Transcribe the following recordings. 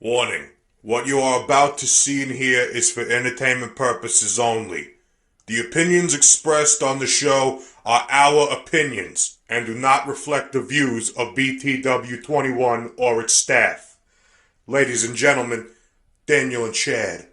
Warning. What you are about to see and hear is for entertainment purposes only. The opinions expressed on the show are our opinions and do not reflect the views of BTW21 or its staff. Ladies and gentlemen, Daniel and Chad.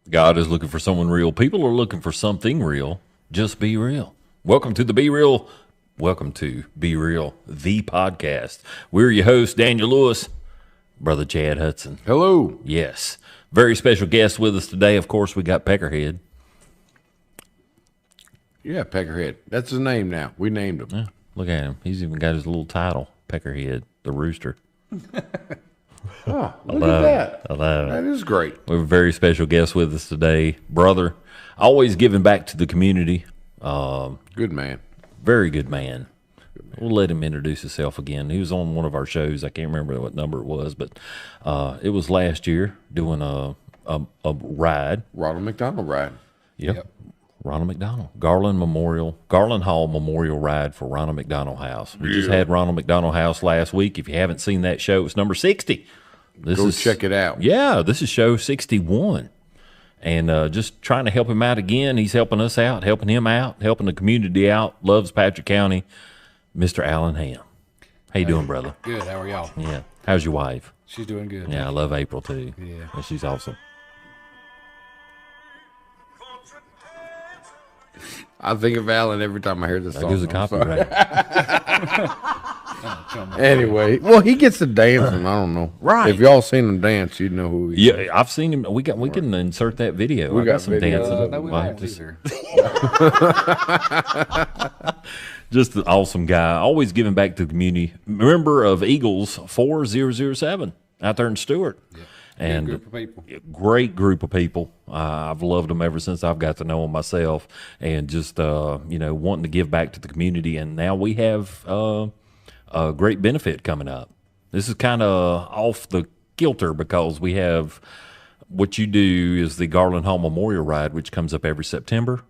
God is looking for someone real. People are looking for something real. Just be real. Welcome to Be Real, the podcast. We're your host, Daniel Lewis, Brother Chad Hudson. Hello. Yes. Very special guest with us today. Of course, we got Peckerhead. Yeah, Peckerhead. That's his name now. We named him. Yeah, look at him. He's even got his little title, Peckerhead, the rooster. Oh, look at that. I love it. That is great. We have a very special guest with us today. Brother, always giving back to the community. Good man. Very good man. We'll let him introduce himself again. He was on one of our shows. I can't remember what number it was, but it was last year doing a ride. Ronald McDonald ride. Yep. Ronald McDonald. Garland Hall Memorial Ride for Ronald McDonald House. We just had Ronald McDonald House last week. If you haven't seen that show, it's number 60. Go check it out. Yeah, this is show 61. And just trying to help him out again. He's helping us out, helping him out, helping the community out. Loves Patrick County. Mr. Alan Hamm. How you doing, brother? Good. How are y'all? Yeah. How's your wife? She's doing good. Yeah, I love April, too. Yeah. She's awesome. I think of Alan every time I hear this song. There's a copyright. Anyway, well, he gets to dancing. I don't know. Right. If y'all seen him dance, you'd know who he is. Yeah, I've seen him. We can insert that video. We I got some video. dancing. No, we Well, won't just, either. just an awesome guy. Always giving back to the community. Member of Eagles 4007 out there in Stuart. Yeah. And Good group of people. great group of people. I've loved them ever since I've got to know them myself, and just wanting to give back to the community. And now we have a great benefit coming up. This is kind of off the kilter because we have what you do is the Garland Hall Memorial Ride, which comes up every September,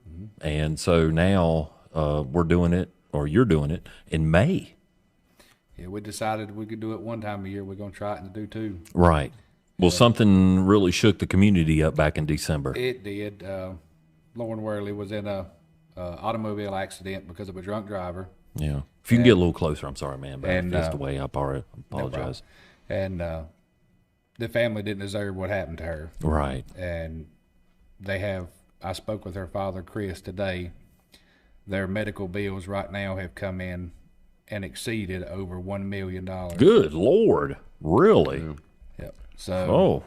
and so now we're doing it, or you're doing it in May. Yeah, we decided we could do it one time a year. We're going to try it and do two. Right. Well, something really shook the community up back in December. It did. Lauren Worley was in a automobile accident because of a drunk driver. Yeah. If you can get a little closer, I'm sorry, man, but And, that's the way I apologize. And the family didn't deserve what happened to her. Right. And I spoke with her father, Chris, today. Their medical bills right now have come in and exceeded over $1 million. Good Lord. Really? Yep. So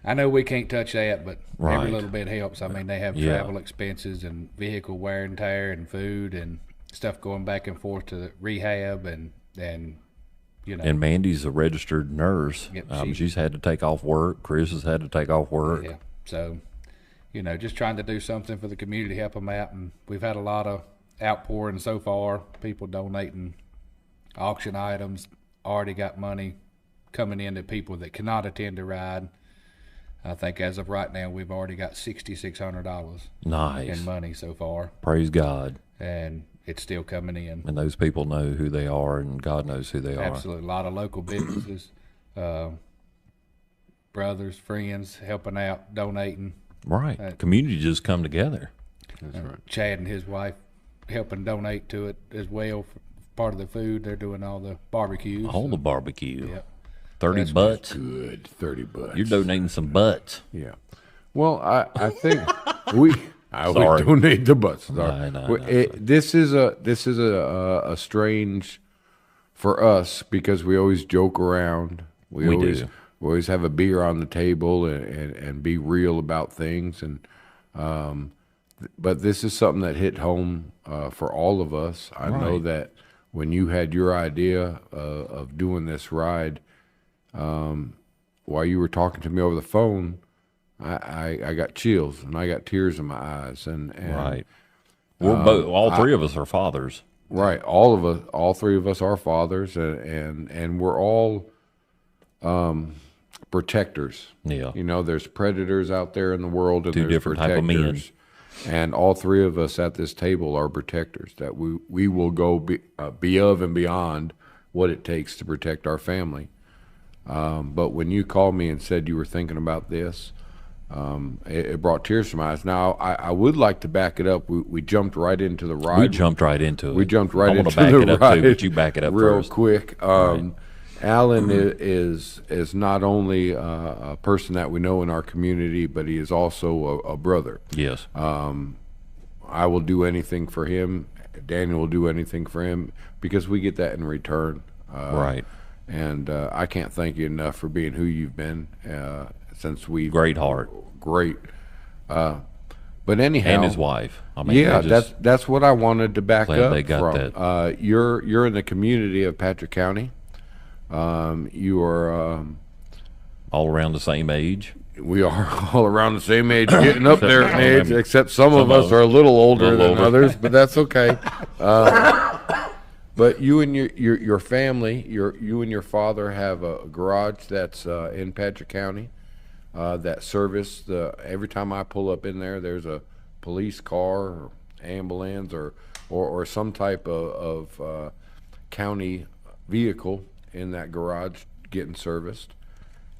I know we can't touch that, but Right. every little bit helps. I mean, they have travel expenses and vehicle wear and tear and food and stuff going back and forth to the rehab and you know. And Mandy's a registered nurse. Yep, She's had to take off work. Chris has had to take off work. Yeah. So, just trying to do something for the community, help them out. And we've had a lot of outpouring so far, people donating auction items, already got money coming in to people that cannot attend the ride. I think as of right now, we've already got $6,600 Nice. in money so far, Praise God. and it's still coming in. And those people know who they are, and God knows who they are. Absolutely, a lot of local businesses, brothers, friends helping out, donating. Right. Community just come together. That's right. Chad and his wife helping donate to it as well for part of the food. They're doing all the barbecues. All the barbecue. Yep. 30 That's butts. Good. $30. You're donating some butts. Yeah. Well, I think I Sorry. would donate the butts. Sorry. No, This is a strange. for us, because we always joke around. We always have a beer on the table and be real about things. And but this is something that hit home for all of us. I know that when you had your idea of doing this ride, while you were talking to me over the phone, I got chills and I got tears in my eyes. And right. We're both, all three of us are fathers. Right. All three of us are fathers, and we're all protectors. Yeah. You know, there's predators out there in the world, and Two there's different protectors. type of men. And all three of us at this table are protectors, that we will go be of and beyond what it takes to protect our family. But when you called me and said you were thinking about this, it brought tears to my eyes. Now, I would like to back it up. We jumped right into the ride. We jumped right into it. We jumped right I into want to back the it up ride too, but you back it up real first. quick. Alan is not only a person that we know in our community, but he is also a brother. Yes. I will do anything for him. Daniel will do anything for him because we get that in return. Right. And I can't thank you enough for being who you've been since we. Great heart. Great. But anyhow, And his wife. I mean, yeah, just that's what I wanted to back glad up they got from. that. You're in the community of Patrick County. You are. all around the same age. We are all around the same age, getting up there in age, Maybe except some of some us of are a little older little than older. others, but that's okay. But you and your family, you and your father have a garage that's in Patrick County that service every time I pull up in there, there's a police car or ambulance or some type of county vehicle in that garage getting serviced.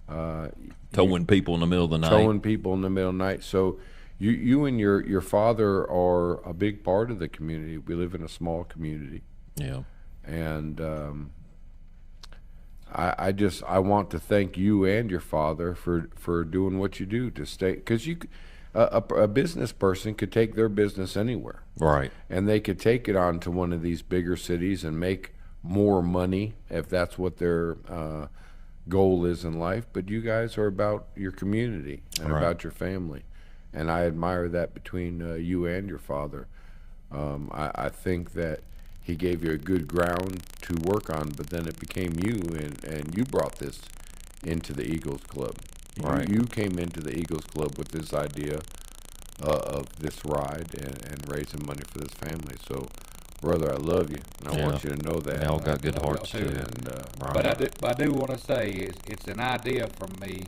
Towing people in the middle of the night. Towing people in the middle of the night. So you and your father are a big part of the community. We live in a small community. Yeah. And I want to thank you and your father for doing what you do to stay, because a business person could take their business anywhere, Right. and they could take it on to one of these bigger cities and make more money if that's what their goal is in life. But you guys are about your community and Right. about your family, and I admire that between you and your father. I think that he gave you a good ground to work on, but then it became you, and you brought this into the Eagles Club. Right. You came into the Eagles Club with this idea of this ride and raising money for this family. So, brother, I love you, and I want you to know that. They all got good hearts too. too. And Right. But I do want to say it's an idea from me,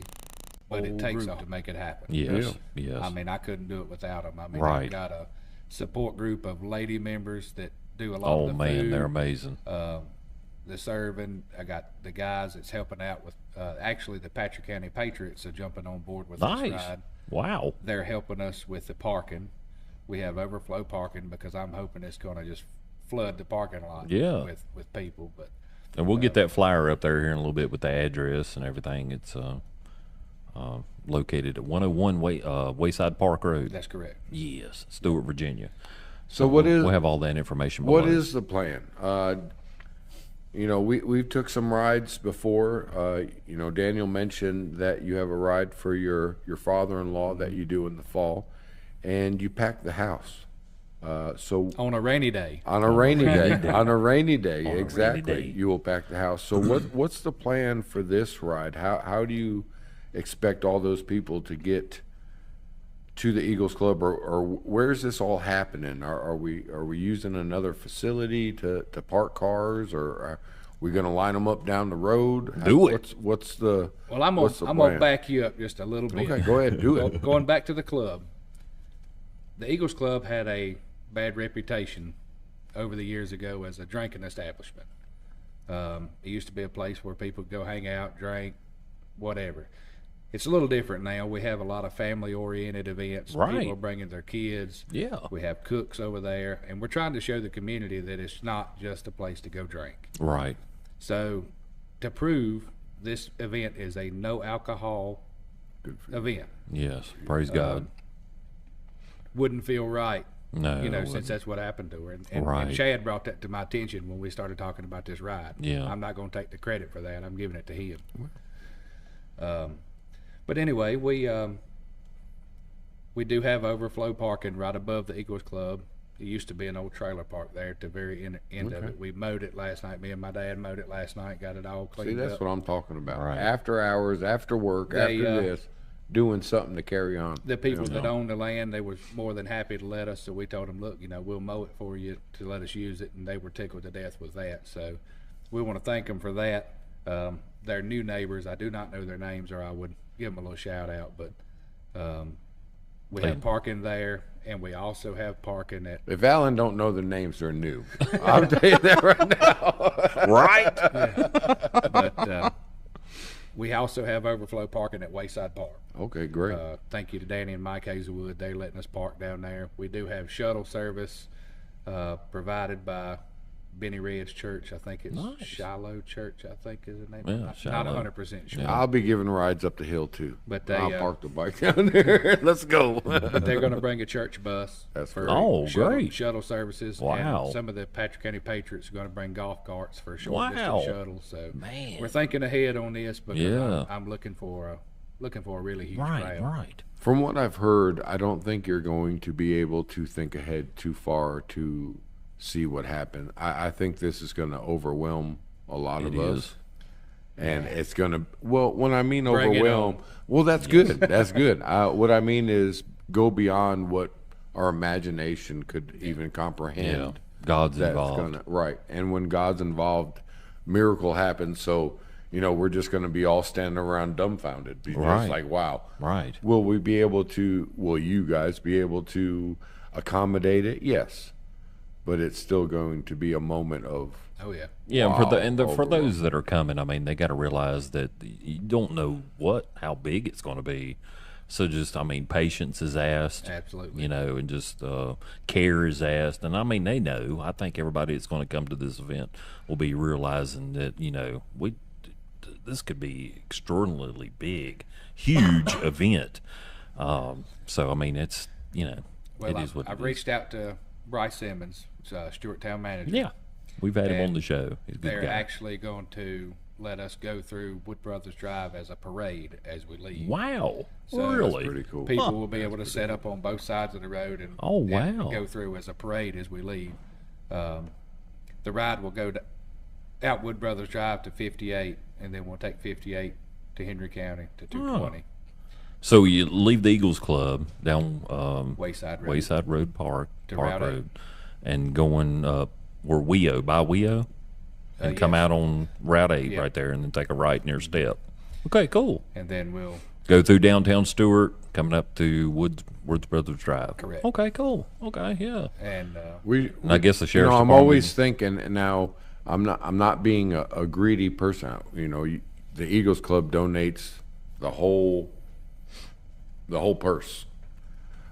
but it takes to make it happen. Yes. Yes. I mean, I couldn't do it without them. I mean, Right. I've got a support group of lady members that do a lot Oh of the man, food, they're amazing. the serving. I got the guys that's helping out with actually the Patrick County Patriots are jumping on board with Nice. this ride. Wow. They're helping us with the parking. We have overflow parking because I'm hoping it's going to just flood the parking lot Yeah. with people. But And we'll get that flyer up there here in a little bit with the address and everything. It's located at 101 Wayside Park Road. that's correct. Yes, Stuart, Virginia. so what is We'll have all that information below. what is the plan? We've took some rides before. Daniel mentioned that you have a ride for your father-in-law that you do in the fall, and you pack the house. So On a rainy day, on a rainy day, rainy exactly, day. you will pack the house. So what's the plan for this ride? How do you expect all those people to get to the Eagles Club, or where's this all happening? Are we using another facility to park cars, or are we going to line them up down the road? Do it. well, I'm what's the gonna plan? back you up just a little bit. Okay, go ahead, do it. Going back to the club, the Eagles Club had a bad reputation over the years ago as a drinking establishment. It used to be a place where people could go hang out, drink, whatever. It's a little different now. We have a lot of family-oriented events. Right. People are bringing their kids. Yeah. We have cooks over there, and we're trying to show the community that it's not just a place to go drink. Right. So, to prove this event is a no alcohol event, Yes. Praise God. wouldn't feel right No, you know, since that's what happened to her. And Chad brought that to my attention when we started talking about this ride. Yeah. I'm not going to take the credit for that. I'm giving it to him. But anyway, we do have overflow parking right above the Eagles Club. It used to be an old trailer park there at the very end of it. We mowed it last night. Me and my dad mowed it last night, got it all cleaned up. See, that's what I'm talking about. Right. After hours, after work, after this, doing something to carry on. The people that own the land, they were more than happy to let us. So we told them, look, you know, we'll mow it for you to let us use it. And they were tickled to death with that. So we want to thank them for that. They're new neighbors. I do not know their names, or I would give them a little shout out. But we have parking there, and we also have parking at. If Alan don't know the names, they're new. I'll tell you that right now. Right? Yeah. But we also have overflow parking at Wayside Park. Okay, great. Thank you to Danny and Mike Hazelwood. They're letting us park down there. We do have shuttle service provided by Benny Red's church. I think it's Shiloh Church, I think is the name. Yeah, not 100% sure. I'll be giving rides up the hill too. But I'll park the bike down there. Let's go. But they're going to bring a church bus. That's for great. Shuttle services. Wow. And some of the Patrick County Patriots are going to bring golf carts for short distance shuttles. So we're thinking ahead on this because I'm looking for a really huge crowd. Right. From what I've heard, I don't think you're going to be able to think ahead too far to see what happened. I think this is going to overwhelm a lot of us. And it's going to, well, when I mean overwhelm, well, that's good. That's good. What I mean is go beyond what our imagination could even comprehend. Yeah. God's involved. Right. And when God's involved, miracle happens. So, you know, we're just going to be all standing around dumbfounded. It's like, wow. Right. Will you guys be able to accommodate it? Yes. But it's still going to be a moment of for those that are coming, I mean, they got to realize that you don't know how big it's going to be. So just, I mean, patience is asked. Absolutely. You know, and just care is asked. And I mean, they know. I think everybody that's going to come to this event will be realizing that, you know, this could be extraordinarily big, huge event. So I mean, it's, you know, it is what I've reached out to Bryce Simmons, Stuart town manager. Yeah, we've had him on the show. He's a good they're guy. actually going to let us go through Wood Brothers Drive as a parade as we leave. Wow, So really? pretty cool. People will be able to set up on both sides of the road and, and go through as a parade as we leave. The ride will go out Wood Brothers Drive to 58, and then we'll take 58 to Henry County to 220. So you leave the Eagles Club down Wayside Road Park to Route 8. Road, and going where by WEO, and come out on Route 8 right there, and then take a right near Step. Okay, cool. And then we'll go through downtown Stuart, coming up to Woods Brothers Drive. Correct. Okay, cool. Okay, yeah. And and I guess the sheriff's I'm department, always thinking now. I'm not being a greedy person. You know, the Eagles Club donates the whole purse.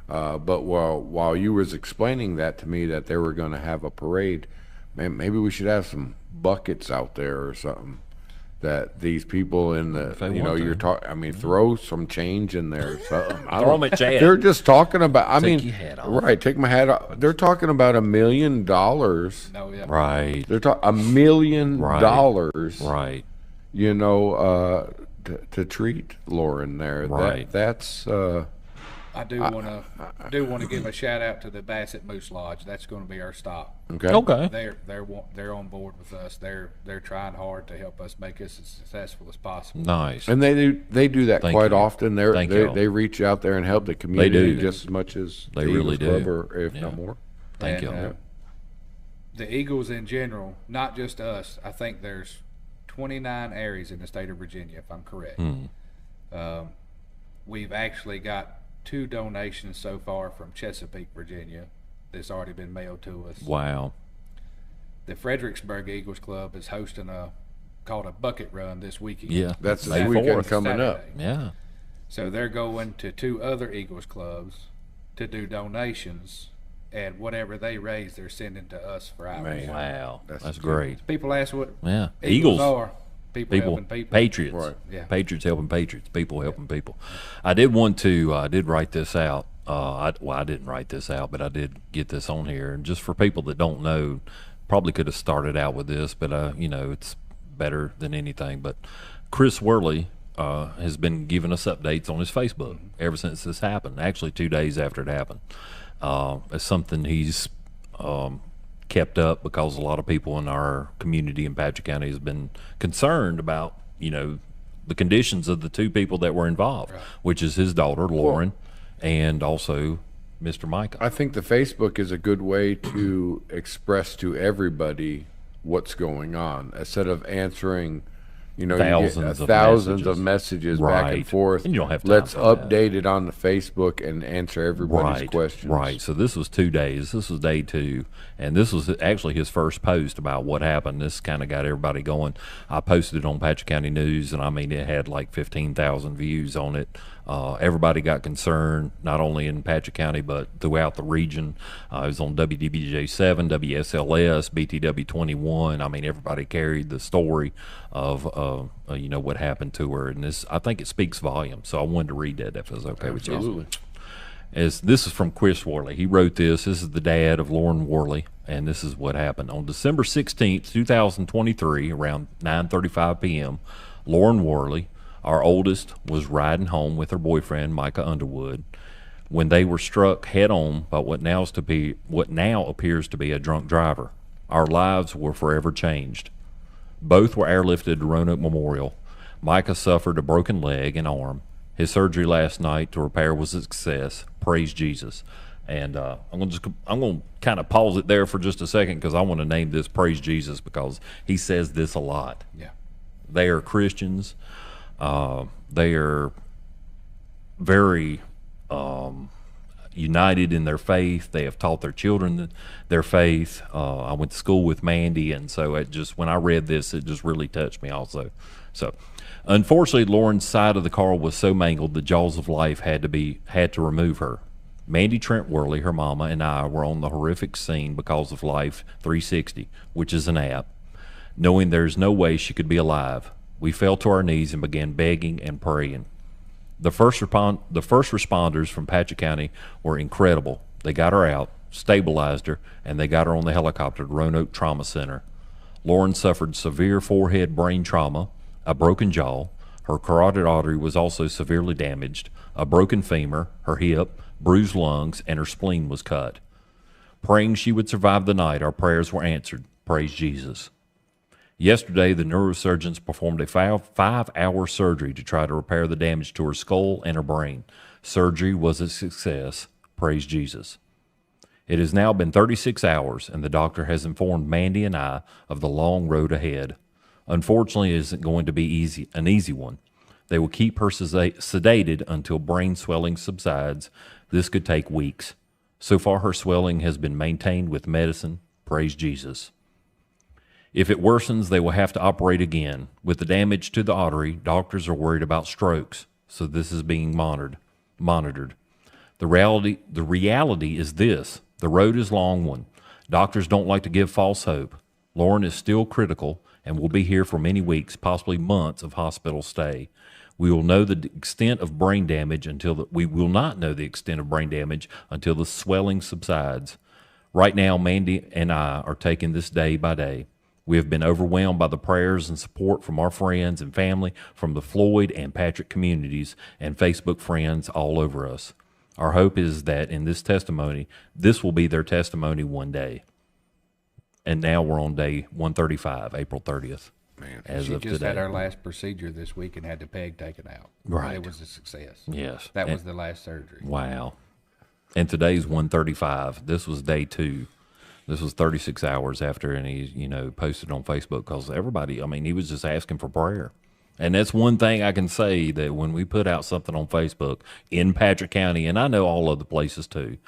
But while you was explaining that to me, that they were going to have a parade, man, maybe we should have some buckets out there or something. That these people in you're talking. I mean, throw some change in there. Or something. Throw them at Chad. They're just talking about. Take your hat off. Right? Take my hat off. They're talking about $1 million. no, yeah. Right. They're talking $1 million. Right. You know, to treat Lauren there. Right. That's. I do want to give a shout out to the Bassett Moose Lodge. That's going to be our stop. Okay. They're on board with us. They're trying hard to help us make this as successful as possible. Nice. And they do that quite often. They reach out there and help the community do. just as much as They the really Eagles do. Club, or if not more. Thank you. The Eagles in general, not just us. I think there's 29 Aeries in the state of Virginia, if I'm correct. We've actually got 2 donations so far from Chesapeake, Virginia, that's already been mailed to us. Wow. The Fredericksburg Eagles Club is hosting called a bucket run this weekend. Yeah. That's May this weekend 4th. coming up. Saturday. Yeah. So they're going to 2 other Eagles clubs to do donations, and whatever they raise, they're sending to us for ours. Man. Wow. That's That's great. People ask what Yeah. Eagles are. People helping people. Patriots. Right. Yeah. Patriots helping Patriots. People helping people. I did write this out. I didn't write this out, but I did get this on here. And just for people that don't know, probably could have started out with this, but it's better than anything. But Chris Worley has been giving us updates on his Facebook ever since this happened. Actually, 2 days after it happened. It's something he's kept up because a lot of people in our community in Patrick County has been concerned about, the conditions of the two people that were involved, which is his daughter, Lauren, and also Mr. Micah. I think the Facebook is a good way to express to everybody what's going on instead of answering, thousands of messages back and forth. And you don't have time Let's for that. update it on the Facebook and answer everybody's questions. Right. So this was 2 days. This was day 2. And this was actually his first post about what happened. This kind of got everybody going. I posted it on Patrick County News, and it had like 15,000 views on it. Everybody got concerned, not only in Patrick County, but throughout the region. It was on WDBJ7, WSLS, BTW 21. Everybody carried the story of, what happened to her. And I think it speaks volumes. So I wanted to read that if it was okay with you. Absolutely. This is from Chris Worley. He wrote this. This is the dad of Lauren Worley, and this is what happened. On December 16th, 2023, around 9:35 p.m., Lauren Worley, our oldest, was riding home with her boyfriend, Micah Underwood, when they were struck head-on by what now appears to be a drunk driver. Our lives were forever changed. Both were airlifted to Roanoke Memorial. Micah suffered a broken leg and arm. His surgery last night to repair was a success. Praise Jesus. And I'm going to kind of pause it there for just a second because I want to name this Praise Jesus because he says this a lot. Yeah. They are Christians. They are very united in their faith. They have taught their children their faith. I went to school with Mandy, and so when I read this, it just really touched me also. So, unfortunately, Lauren's side of the car was so mangled the jaws of life had to remove her. Mandy Trent Worley, her mama, and I were on the horrific scene because of Life 360, which is an app. Knowing there's no way she could be alive, we fell to our knees and began begging and praying. The first responders from Patrick County were incredible. They got her out, stabilized her, and they got her on the helicopter to Roanoke Trauma Center. Lauren suffered severe forehead brain trauma, a broken jaw. Her carotid artery was also severely damaged, a broken femur, her hip, bruised lungs, and her spleen was cut. Praying she would survive the night, our prayers were answered. Praise Jesus. Yesterday, the neurosurgeons performed a 5-hour surgery to try to repair the damage to her skull and her brain. Surgery was a success. Praise Jesus. It has now been 36 hours, and the doctor has informed Mandy and I of the long road ahead. Unfortunately, it isn't going to be an easy one. They will keep her sedated until brain swelling subsides. This could take weeks. So far, her swelling has been maintained with medicine. Praise Jesus. If it worsens, they will have to operate again. With the damage to the artery, doctors are worried about strokes, so this is being monitored. The reality is this. The road is a long one. Doctors don't like to give false hope. Lauren is still critical and will be here for many weeks, possibly months of hospital stay. We will know the extent of brain damage we will not know the extent of brain damage until the swelling subsides. Right now, Mandy and I are taking this day by day. We have been overwhelmed by the prayers and support from our friends and family from the Floyd and Patrick communities and Facebook friends all over us. Our hope is that in this testimony, this will be their testimony one day. And now we're on day 135, April 30th. Man, she just had her last procedure this week and had the peg taken out. Right. It was a success. Yes. That was the last surgery. Wow. And today's 135. This was day 2. This was 36 hours after, and he, posted on Facebook because everybody, he was just asking for prayer. And that's one thing I can say, that when we put out something on Facebook in Patrick County, and I know all other places too,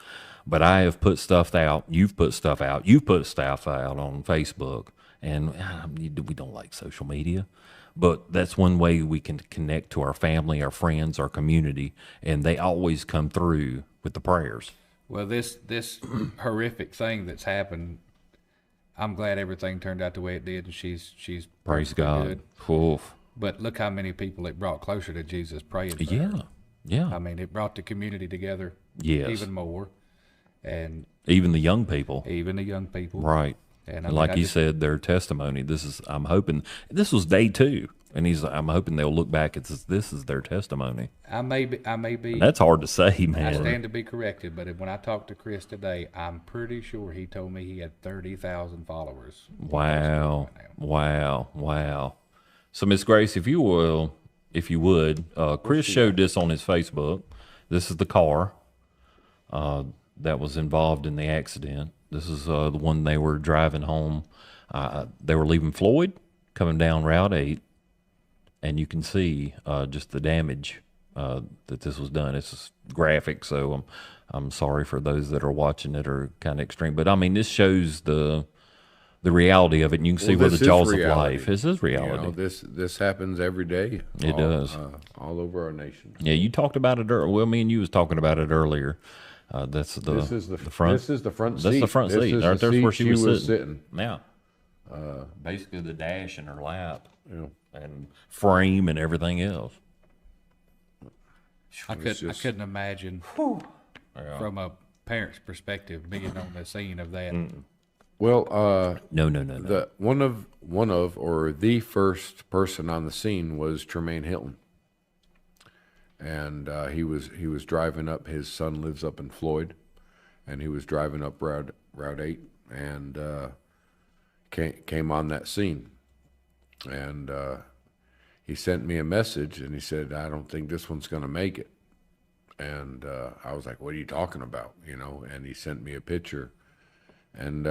but I have put stuff out, you've put stuff out on Facebook, and we don't like social media, but that's one way we can connect to our family, our friends, our community, and they always come through with the prayers. Well, this horrific thing that's happened, I'm glad everything turned out the way it did, and she's praise God. Good. Oof. But look how many people it brought closer to Jesus praying for her. Yeah. Yeah. I mean, it brought the community together Yes. even more, and Even the young people. even the young people. Right. And And like I he just- said, their testimony. I'm hoping this was day 2, and I'm hoping they'll look back and says this is their testimony. I may be. And that's hard to say, I man. stand to be corrected, but when I talked to Chris today, I'm pretty sure he told me he had 30,000 followers. Wow, wow. So, Miss Grace, if you would, Chris showed this on his Facebook. This is the car that was involved in the accident. This is the one they were driving home. They were leaving Floyd, coming down Route 8, and you can see just the damage that this was done. It's graphic, so I'm sorry for those that are watching it or kind of extreme. But I mean, this shows the reality of it, and you can see where the jaws of life. This is reality. You know, this happens every day. It does. All over our nation. Yeah, you talked about it. Well, me and you was talking about it earlier. This is the front. This is the front seat. That's the front This seat. is Right the there's where seat she was sitting. sitting. Yeah. Basically the dash in her lap. Yeah. And frame and everything else. I couldn't imagine from a parent's perspective being on the scene of that. Well, No. the one of or the first person on the scene was Tremaine Hilton, and he was driving up. His son lives up in Floyd, and he was driving up Route 8, and came on that scene, and he sent me a message, and he said, "I don't think this one's going to make it," and I was like, "What are you talking about?" You know, and he sent me a picture, and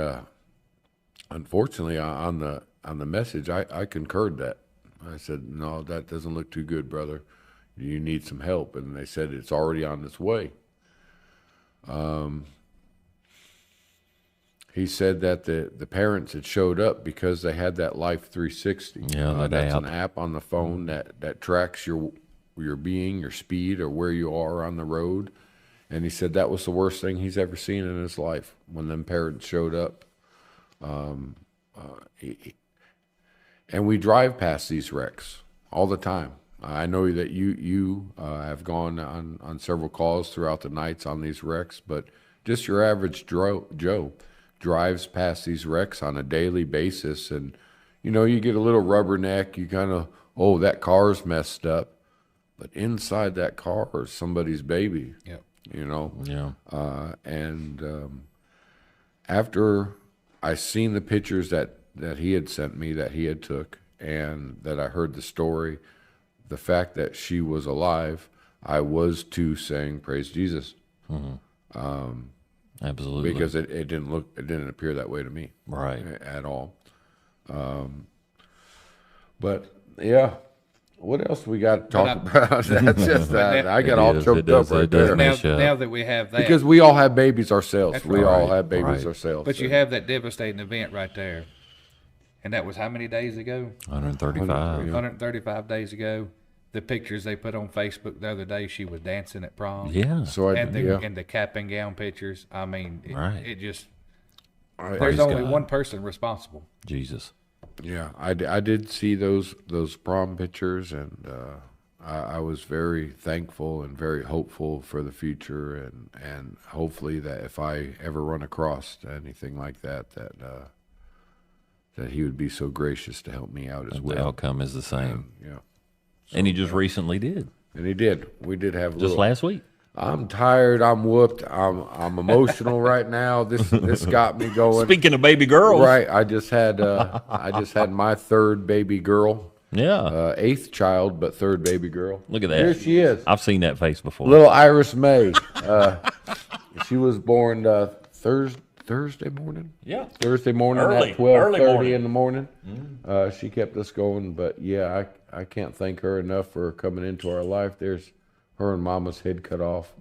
unfortunately, on the message, I concurred that. I said, "No, that doesn't look too good, brother. You need some help." And they said it's already on its way. He said that the parents had showed up because they had that Life 360. Yeah, that's app. an app on the phone that tracks your being, your speed, or where you are on the road. And he said that was the worst thing he's ever seen in his life when them parents showed up. And we drive past these wrecks all the time. I know that you have gone on several calls throughout the nights on these wrecks, but just your average Joe drives past these wrecks on a daily basis, and you know, you get a little rubberneck, you kind of, oh, that car's messed up, but inside that car is somebody's baby. Yep. You know. Yeah. And after I seen the pictures that he had sent me, that he had took, and that I heard the story, the fact that she was alive, I was too saying praise Jesus. Absolutely. Because it didn't appear that way to me, Right. at all. But yeah, what else we got to talk about? That's just I got all choked up right there. Now that we have that, Because we all have babies ourselves. That's We right. all have babies Right. ourselves. but you have that devastating event right there, and that was how many days ago? 135. 135 days ago. The pictures they put on Facebook the other day, she was dancing at prom. Yeah. So And the cap and gown pictures. I mean, Right. it just I there's only God. one person responsible. Jesus. Yeah, I did see those prom pictures, and I was very thankful and very hopeful for the future, and hopefully that if I ever run across anything like that, that he would be so gracious to help me out as The well. outcome is the same. Yeah, And he just recently did. and he did. We did have a Just little. last week. I'm tired. I'm whooped. I'm emotional right now. This got me going. Speaking of baby girls. Right. I just had my third baby girl. Yeah. Eighth child, but third baby girl. Look at that. Here she is. I've seen that face before. Little Iris May. She was born Thursday morning. Yeah. Thursday morning Early at 12:30 morning. in the morning. She kept us going, but yeah, I can't thank her enough for coming into our life. There's her and Mama's head cut off.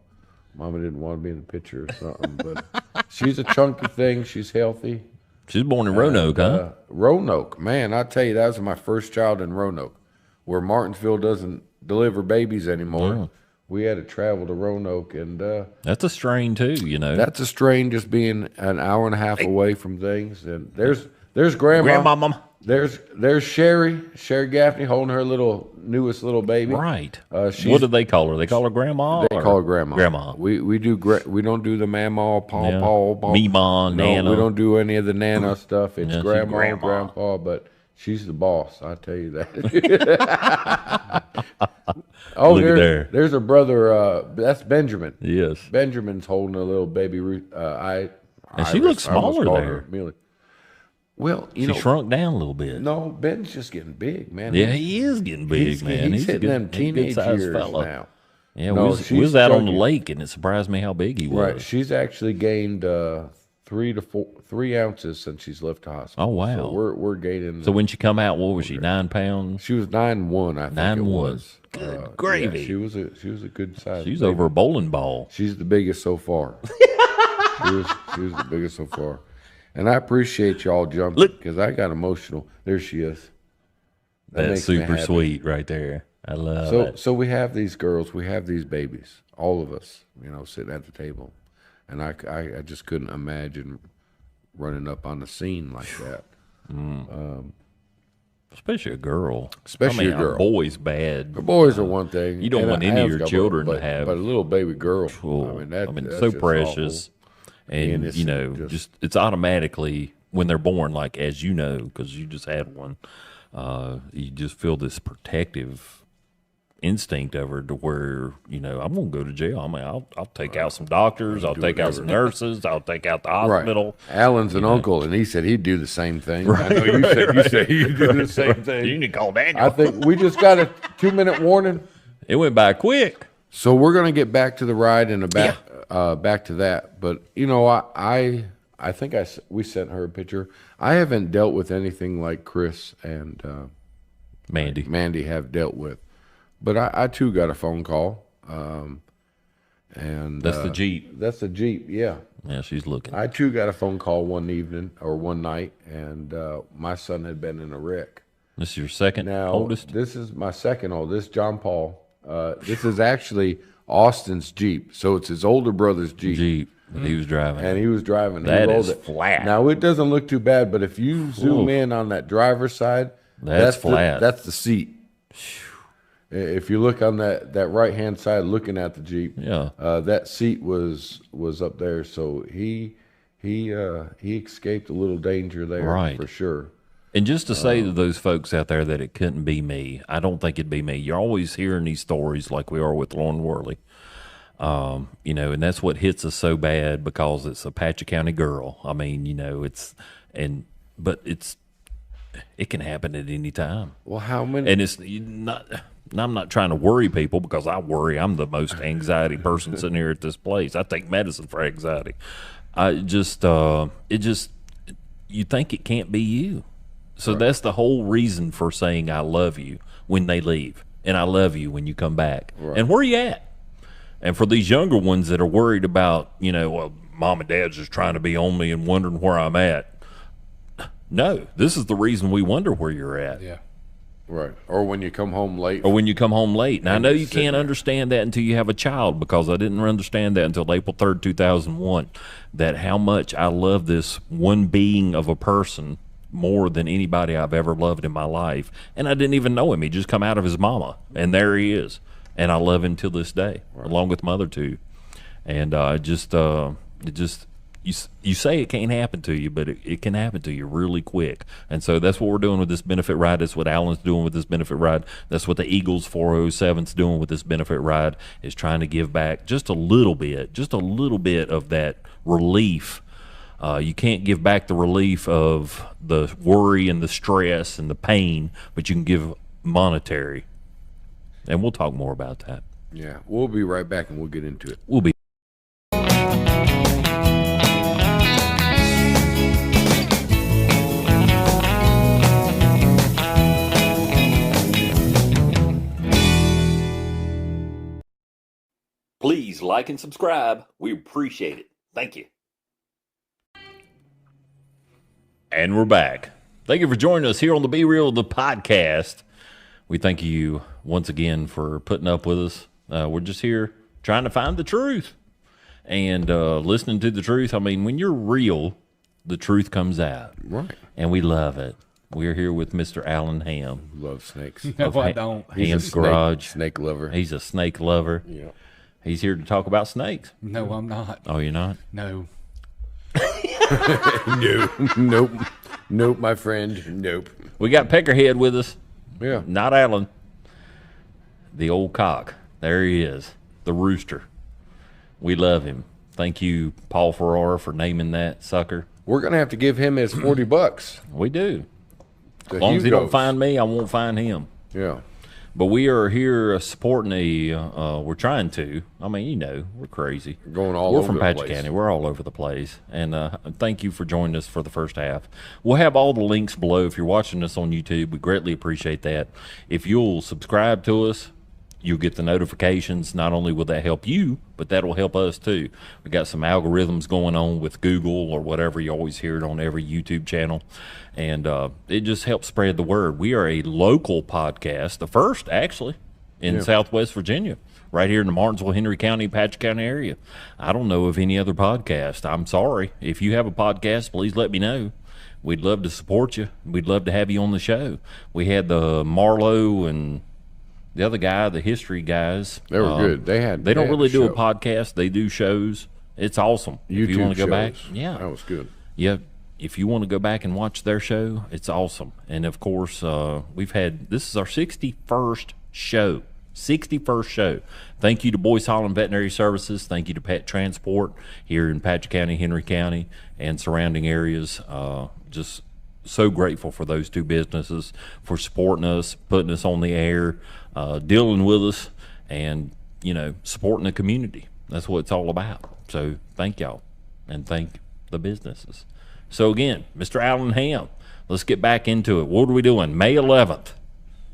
Mama didn't want to be in the picture or something, but she's a chunky thing. She's healthy. She's born in Roanoke, huh? Roanoke, man, I tell you, that was my first child in Roanoke, where Martinsville doesn't deliver babies anymore. Wow. We had to travel to Roanoke, and That's a strain too, you know. that's a strain, just being an hour and a half away from things. And there's Grandma. Grandmama. There's Sherry Gaffney holding her newest little baby. Right. What do they call her? They call her grandma. They call her grandma. Grandma. We don't do the mama, paw, Meemaw, Nana. We don't do any of the Nana stuff. It's grandma, grandma, grandpa, but she's the boss. I tell you that. Look at there. There's her brother. That's Benjamin. Yes. Benjamin's holding a little baby. And she looks smaller there. Well, she shrunk down a little bit. No, Ben's just getting big, man. Yeah, he is getting big, man. He's hitting them teenage years fella now. Yeah, we was out on the lake, and it surprised me how big he was. Right, she's actually gained 3 ounces since she's left the hospital. Oh wow, so we're gaining. So when she come out, what was she? 9 pounds. She was 9'1", I think it was. Good gravy. Yeah, she was a good size. She's over a bowling ball. She's the biggest so far. she was the biggest so far. And I appreciate y'all jumping because I got emotional. There she is. That's super sweet right there. I love it. So we have these girls, we have these babies, all of us, sitting at the table. And I just couldn't imagine running up on the scene like that. Especially a girl. Especially a girl. A boy's bad. The boys are one thing. You don't want any of your children to have. But a little baby girl. That's so precious. Awful. And, just it's automatically when they're born, like, as you know, because you just had one, you just feel this protective instinct of her to where, I'm going to go to jail. I mean, I'll take out some doctors. I'll take out some nurses. I'll take out the hospital. Right. Alan's an uncle, and he said he'd do the same thing. Right. I know you said he'd do the same thing. You need to call Daniel. I think we just got a 2-minute warning. It went by quick. So we're going to get back to the ride and back to that. But, I think we sent her a picture. I haven't dealt with anything like Chris and Mandy have dealt with. But I too got a phone call. And that's the Jeep. That's the Jeep, yeah. Yeah, she's looking. I too got a phone call one night, and my son had been in a wreck. This is your second oldest? This is my second oldest, John Paul. This is actually Austin's Jeep, so it's his older brother's Jeep. And he was driving. And he was driving. That is flat. Now, it doesn't look too bad, but if you zoom in on that driver's side, that's flat. That's the seat. If you look on that right-hand side looking at the Jeep, that seat was up there, so he escaped a little danger there, for sure. And just to say to those folks out there that it couldn't be me, I don't think it'd be me. You're always hearing these stories like we are with Lauren Worley. And that's what hits us so bad because it's a Apache County girl. I mean, but it can happen at any time. Well, how many? And it's not. I'm not trying to worry people because I worry. I'm the most anxiety person sitting here at this place. I take medicine for anxiety. You think it can't be you. So that's the whole reason for saying I love you when they leave, and I love you when you come back. Right. And where you at? And for these younger ones that are worried about, well, mom and dad's just trying to be on me and wondering where I'm at. No, this is the reason we wonder where you're at. Yeah. Right. Or when you come home late. Now, I know you can't understand that until you have a child, because I didn't understand that until April 3rd, 2001, that how much I love this one being of a person more than anybody I've ever loved in my life. And I didn't even know him. He just come out of his mama, and there he is. And I love him till this day, along with my other two. And you say it can't happen to you, but it can happen to you really quick. And so that's what we're doing with this benefit ride. That's what Alan's doing with this benefit ride. That's what the Eagles 407's doing with this benefit ride, is trying to give back just a little bit of that relief. You can't give back the relief of the worry and the stress and the pain, but you can give monetary. And we'll talk more about that. Yeah, we'll be right back and we'll get into it. We'll be. Please like and subscribe. We appreciate it. Thank you. And we're back. Thank you for joining us here on the Be Real, the podcast. We thank you once again for putting up with us. We're just here trying to find the truth and listening to the truth. I mean, when you're real, the truth comes out. Right. And we love it. We're here with Mr. Alan Hamm. Love snakes. No, I don't. Ham's Garage. Snake lover. He's a snake lover. Yeah. He's here to talk about snakes. No, I'm not. Oh, you're not? No. Nope, my friend. Nope. We got Peckerhead with us. Yeah. Not Alan. The old cock. There he is. The rooster. We love him. Thank you, Paul Ferrara, for naming that sucker. We're gonna have to give him his $40. We do. The As long as he don't Hugos. find me, I won't find him. Yeah. But we are here supporting we're trying to. I mean, you know, we're crazy. Going all We're over from the Patch place. County. We're all over the place. And thank you for joining us for the first half. We'll have all the links below. If you're watching us on YouTube, we greatly appreciate that. If you'll subscribe to us, you'll get the notifications. Not only will that help you, but that'll help us too. We got some algorithms going on with Google or whatever. You always hear it on every YouTube channel. And it just helps spread the word. We are a local podcast, the first actually in Southwest Virginia, right here in the Martinsville, Henry County, Patch County area. I don't know of any other podcast. I'm sorry. If you have a podcast, please let me know. We'd love to support you. We'd love to have you on the show. We had the Marlowe and the other guy, the history guys. They were good. They don't really do a show. podcast. They do shows. It's awesome. If you YouTube want to go back, shows. yeah, That was good. yeah. If you want to go back and watch their show, it's awesome. And of course, this is our 61st show. 61st show. Thank you to Boyce Holland Veterinary Services. Thank you to Pet Transport here in Patch County, Henry County, and surrounding areas. Just so grateful for those two businesses for supporting us, putting us on the air, dealing with us, and, you know, supporting the community. That's what it's all about. So thank y'all, and thank the businesses. So again, Mr. Alan Hamm, let's get back into it. What are we doing? May 11th.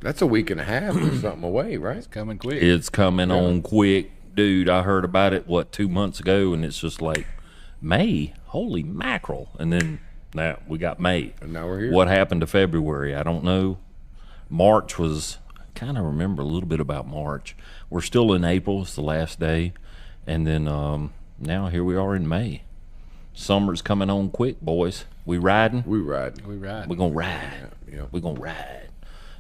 That's a week and a half or something away, right? Coming quick. It's coming on quick. Dude, I heard about it, 2 months ago, and it's just like, May? Holy mackerel. And then now we got May. And now we're here. What happened to February? I don't know. March was, I kind of remember a little bit about March. We're still in April. It's the last day. And then now here we are in May. Summer's coming on quick, boys. We riding? We ride. We ride. We're going to ride. Yeah. We're going to ride.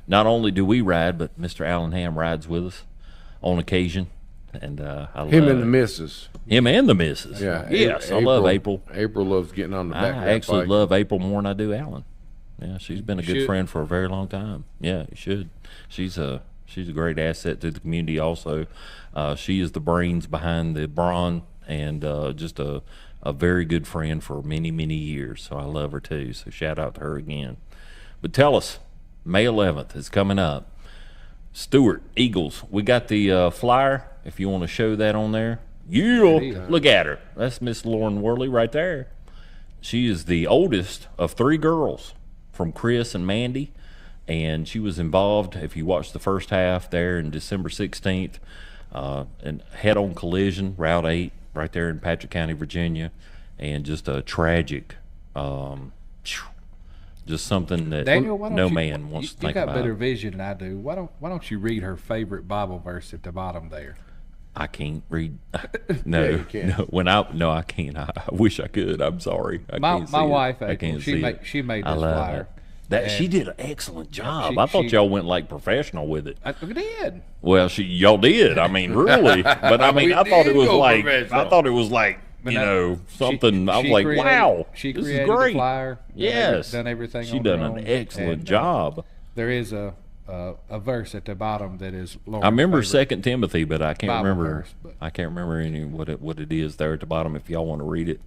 Not only do we ride, but Mr. Alan Hamm rides with us on occasion. And I love Him and the missus. him and the missus. Yeah. Yes, I love April. April loves getting on the back of I that actually bike. love April more than I do Alan. Yeah, she's been a good should. friend for a very long time. Yeah, you should. She's a great asset to the community also. She is the brains behind the Brawn, and just a very good friend for many, many years. So I love her too. So shout out to her again. But tell us, May 11th is coming up. Stuart, Eagles. We got the flyer, if you want to show that on there. Yeah, look at her. That's Miss Lauren Worley right there. She is the oldest of 3 girls from Chris and Mandy, and she was involved, if you watch the first half there, in December 16th, in head-on collision, Route 8, right there in Patrick County, Virginia, and just a tragic, just something that Daniel, why don't no you- man wants to you think got about. better vision than I do. Why don't you read her favorite Bible verse at the bottom there? I can't read. No, Yeah, you can. no, I can't. I wish I could. I'm sorry. I My can't see my it. wife, I April, can't she see made it. she made I this love flyer. it. That she And- did an excellent job. she- I thought she- y'all went like professional with it. I did. Well, y'all did. I mean, really. But I mean, We I thought it did was go like, professional. I thought it was like, But you no, know, something. I was she like, created- wow, she this is created great. the flyer. Yes, done everything. She on done her an own, excellent and, job. There is a verse at the bottom that is Lauren's I remember favorite. Second Timothy, but I can't Bible remember. verse, but- I can't remember any what it is there at the bottom. If y'all want to read it,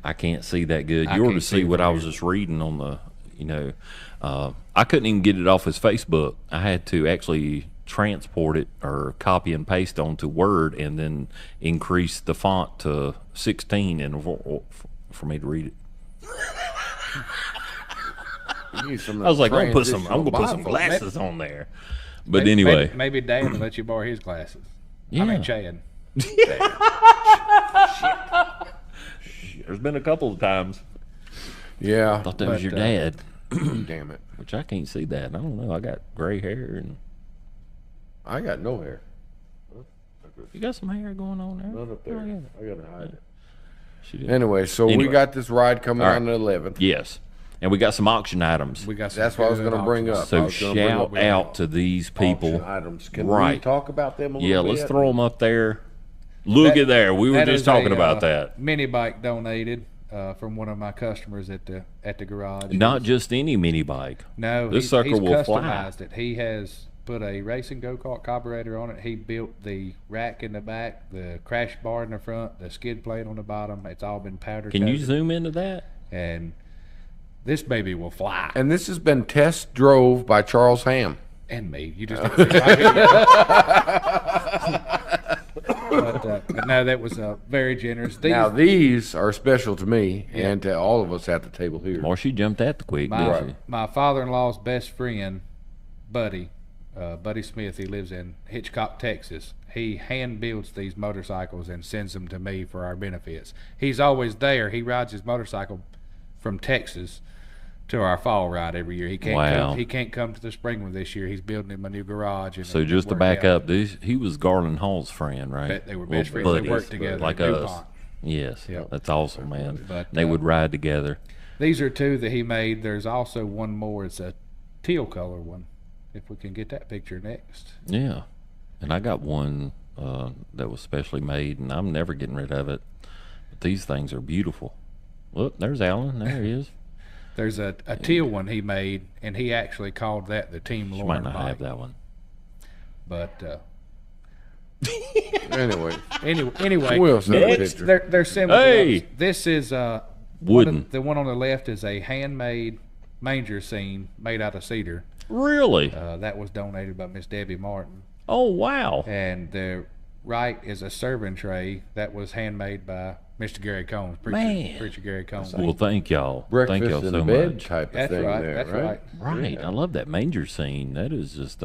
I can't see that good. I You ought to can't see see what from I was here. just reading on the. You know, I couldn't even get it off his Facebook. I had to actually transport it or copy and paste onto Word, and then increase the font to 16 for me to read it. You need some of I was like, that I'm gonna put some transitional Bible. glasses on there. But Maybe- anyway, maybe Dan will let you borrow his glasses. Yeah. I mean Chad. there's been a couple of times. Yeah. Thought that was But, your dad. Damn it. Which I can't see that. I don't know. I got gray hair, and I got no hair. you got some hair going on there. None up there. Oh, yeah. I gotta hide it. She did. Anyway, so Anyway. we got this ride coming All right. on the 11th. Yes, And we got some auction items. We got. That's what I was going to bring up. So shout out to these people. Auction items. Can we talk about them a little bit? Yeah, let's throw them up there. Look at there. We were just talking about that. Mini bike donated from one of my customers at the garage. Not just any mini bike. No, this sucker he's will fly. customized it. He has put a racing go-kart carburetor on it. He built the rack in the back, the crash bar in the front, the skid plate on the bottom. It's all been powder coated. Can you zoom into that? And this baby will fly. And this has been test drove by Charles Hamm. And me. You just don't see it right here. But no, that was very generous. These are special to me and to all of us at the table here. Or she jumped at the quick, didn't she? My father-in-law's best friend, Buddy Smith, he lives in Hitchcock, Texas. He hand builds these motorcycles and sends them to me for our benefits. He's always there. He rides his motorcycle from Texas to our fall ride every year. He can't come to the spring one this year. He's building him a new garage. And so just to back up, he was Garland Hall's friend, right? They were best friends. They worked together like us. Yes, that's awesome, man. But they would ride together. These are two that he made. There's also one more. It's a teal color one. If we can get that picture next. Yeah, and I got one that was specially made, and I'm never getting rid of it. But these things are beautiful. Look, there's Alan. There he is. There's a teal one he made, and he actually called that the Team Lauren might not bike. have that one. But anyway, we'll they're similar. Hey! This is wooden. The one on the left is a handmade manger scene made out of cedar. Really? That was donated by Miss Debbie Martin. Oh, wow. And the right is a serving tray that was handmade by Mr. Gary Combs, Preacher Gary Combs. Well, thank y'all. Breakfast thank y'all in so bed much. type of That's thing right. there, That's right? Right. Yeah. I love that manger scene. That is just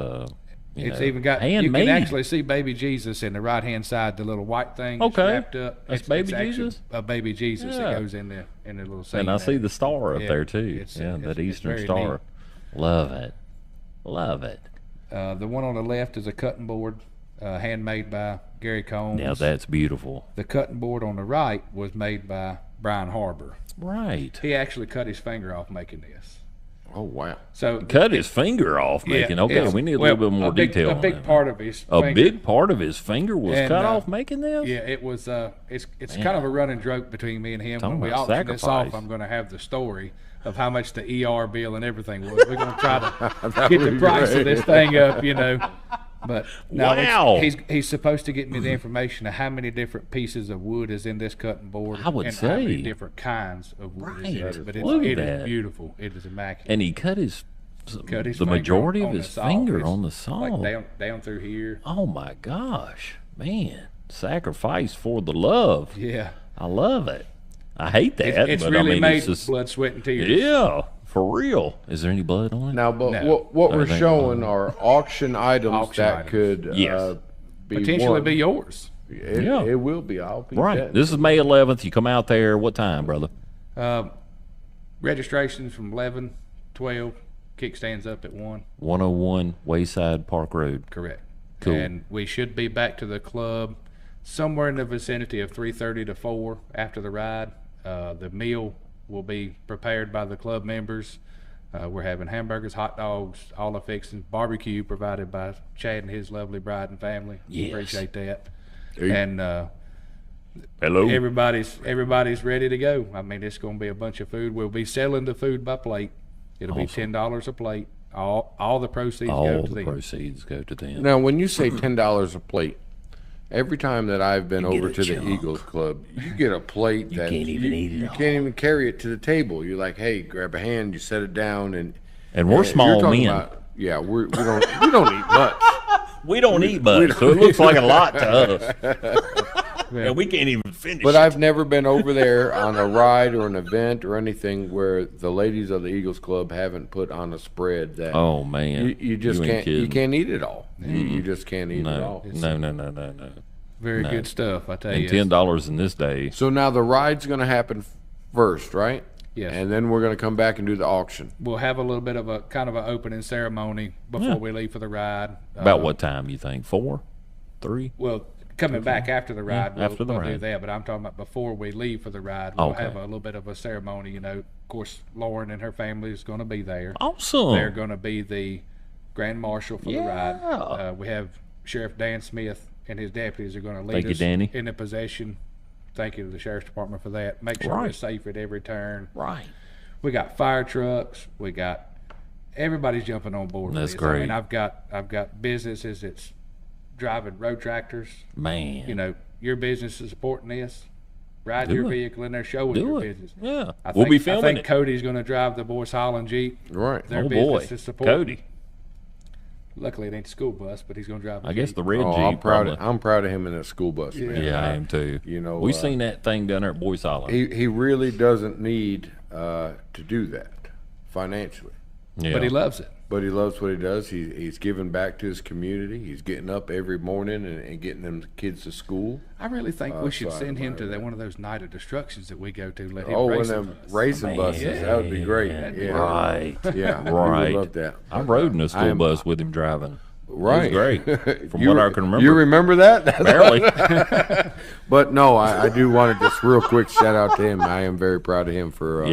It's even got handmade. You can actually see baby Jesus in the right hand side, the little white thing wrapped up. That's baby Jesus? A baby Jesus that goes in the little scene. And I see the star up there too. That Eastern very Star. neat. Love it. Love it. The one on the left is a cutting board, handmade by Gary Combs. Now that's beautiful. The cutting board on the right was made by Brian Harbour. Right. He actually cut his finger off making this. Oh, wow. So cut his finger off making. Okay, we need a little bit more detail. A big part of his a finger. big part of his finger was cut off making this. Yeah, it was. It's kind of a running joke between me and him. When we auction this off, I'm going to have the story of how much the ER bill and everything was. We're going to try to get the price of this thing up, But no, he's supposed to get me the information of how many different pieces of wood is in this cutting board. I would say how many different kinds of wood is in it. But it is beautiful. It is immaculate. And he cut the majority of his finger on the saw, like down through here. Oh my gosh, man! Sacrifice for the love. Yeah, I love it. I hate that. It's but really made it's just, blood, sweat, and tears. Yeah, for real. Is there any blood on it? Now, but No. what we're showing are auction items could Yes. be potentially won. be yours. It will be. I'll be Right. betting. This is May 11th. You come out there. What time, brother? Registrations from 11, 12. Kickstands up at 1. 101 Wayside Park Road. Correct. Cool. And we should be back to the club somewhere in the vicinity of 3:30 to 4 after the ride. The meal will be prepared by the club members. We're having hamburgers, hot dogs, all the fixings, barbecue provided by Chad and his lovely bride and family. Yes. Appreciate that. Hey. And Hello. everybody's ready to go. I mean, it's going to be a bunch of food. We'll be selling the food by plate. It'll be $10 a plate. All the proceeds go to them. Proceeds go to them. Now, when you say $10 a plate, every time that I've been over to the chunk. Eagles Club, you get a plate that can't even eat it you all. can't even carry it to the table. You're like, hey, grab a hand, you set it down, and we're you're small talking men. about- yeah, we don't eat much. We don't eat much, so it looks like a lot to us. And we can't even finish. But I've never been over there on a ride or an event or anything where the ladies of the Eagles Club haven't put on a spread that Oh man, you just ain't can't kidding. eat it all. You just can't eat it all. No. Very good stuff, I tell And you. $10 in this day. So now the ride's going to happen first, right? Yes. And then we're going to come back and do the auction. We'll have a little bit of a kind of an opening ceremony before we leave for the ride. About what time you think? 4, 3? Well, coming back after the ride, after the we'll do ride. that. But I'm talking about before we leave for the ride. We'll Okay. have a little bit of a ceremony, Of course, Lauren and her family is going to be there. Awesome. They're going to be the grand marshal for the ride. We have Sheriff Dan Smith and his deputies are going to lead us in the possession. Thank you to the Sheriff's Department for that. Make sure we're safe at every turn. Right. We got fire trucks. We got everybody's jumping on board. That's great. I mean, I've got businesses that's driving road tractors. Man. You know, your business is supporting this. Ride your vehicle in there, showing your business. Yeah. We'll be filming I think Cody's going to drive the Boys Holland Jeep. Right. Their business is supporting. Cody. Luckily, it ain't the school bus, but he's going to drive the Jeep. Guess the red Jeep. I'm proud of him in that school bus, man. Yeah, I am too. You know, we've seen that thing down there at Boys Holland. He really doesn't need to do that financially. Yeah. But he loves it. But he loves what he does. He's giving back to his community. He's getting up every morning and getting them kids to school. I really think we should send him to one of those night of destructions that we go to. Let him one of them racing buses. That would be great. Yeah. Right. Yeah. Right. We would love that. I rode in a school bus with him driving. Right. It was great. From what I can remember. You remember that? Barely. But no, I do want to just real quick shout out to him. I am very proud of him for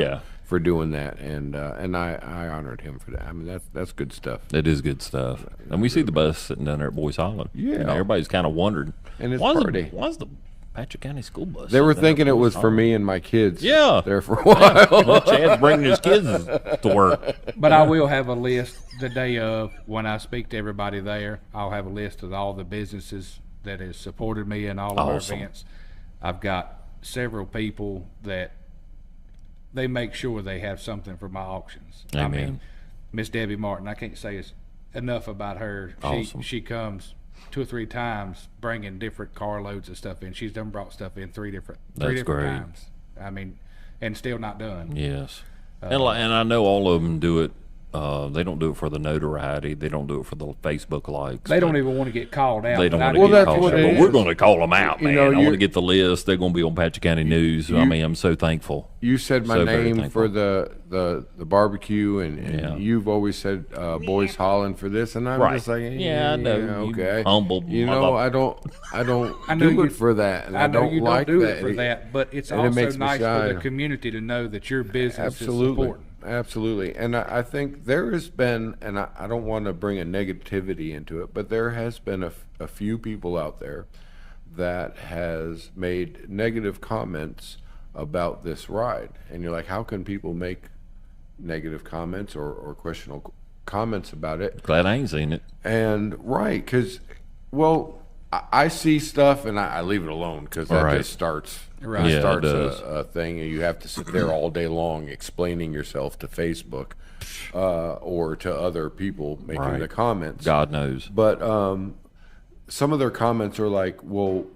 doing that, and I honored him for that. I mean, that's good stuff. It is good stuff. And we see the bus sitting down there at Boys Holland. Yeah. You know, everybody's kind of wondering. And it's why's the Patrick County School Bus? They were thinking it was for me and my kids. Yeah. There for a while. Well, Chad's bringing his kids to work. But I will have a list the day of when I speak to everybody there. I'll have a list of all the businesses that has supported me in all of our events. I've got several people that they make sure they have something for my auctions. Amen. I mean, Miss Debbie Martin, I can't say enough about her. Awesome. She comes 2 or 3 times bringing different carloads of stuff in. She's done brought stuff in three different times. I mean, and still not done. Yes. And I know all of them do it. They don't do it for the notoriety. They don't do it for the Facebook likes. They don't even want to get called out. They don't want to get called out. But we're going to call them out, man. I want to get the list. They're going to be on Patrick County News. I mean, I'm so thankful. You said my name for the barbecue, and you've always said Boys Holland for this, and I'm just like, I know. Okay, humble. You know, I don't do it for that, and I don't like do that. it for that, but it's also nice for the community to know that your business is important. Absolutely. And I think there has been, and I don't want to bring a negativity into it, but there has been a few people out there that has made negative comments about this ride. And you're like, how can people make negative comments or questionable comments about it? Glad I ain't seen it. And right, because, well, I see stuff and I leave it alone because that just starts a thing, and you have to sit there all day long explaining yourself to Facebook or to other people making the comments. God knows. But some of their comments are like, well,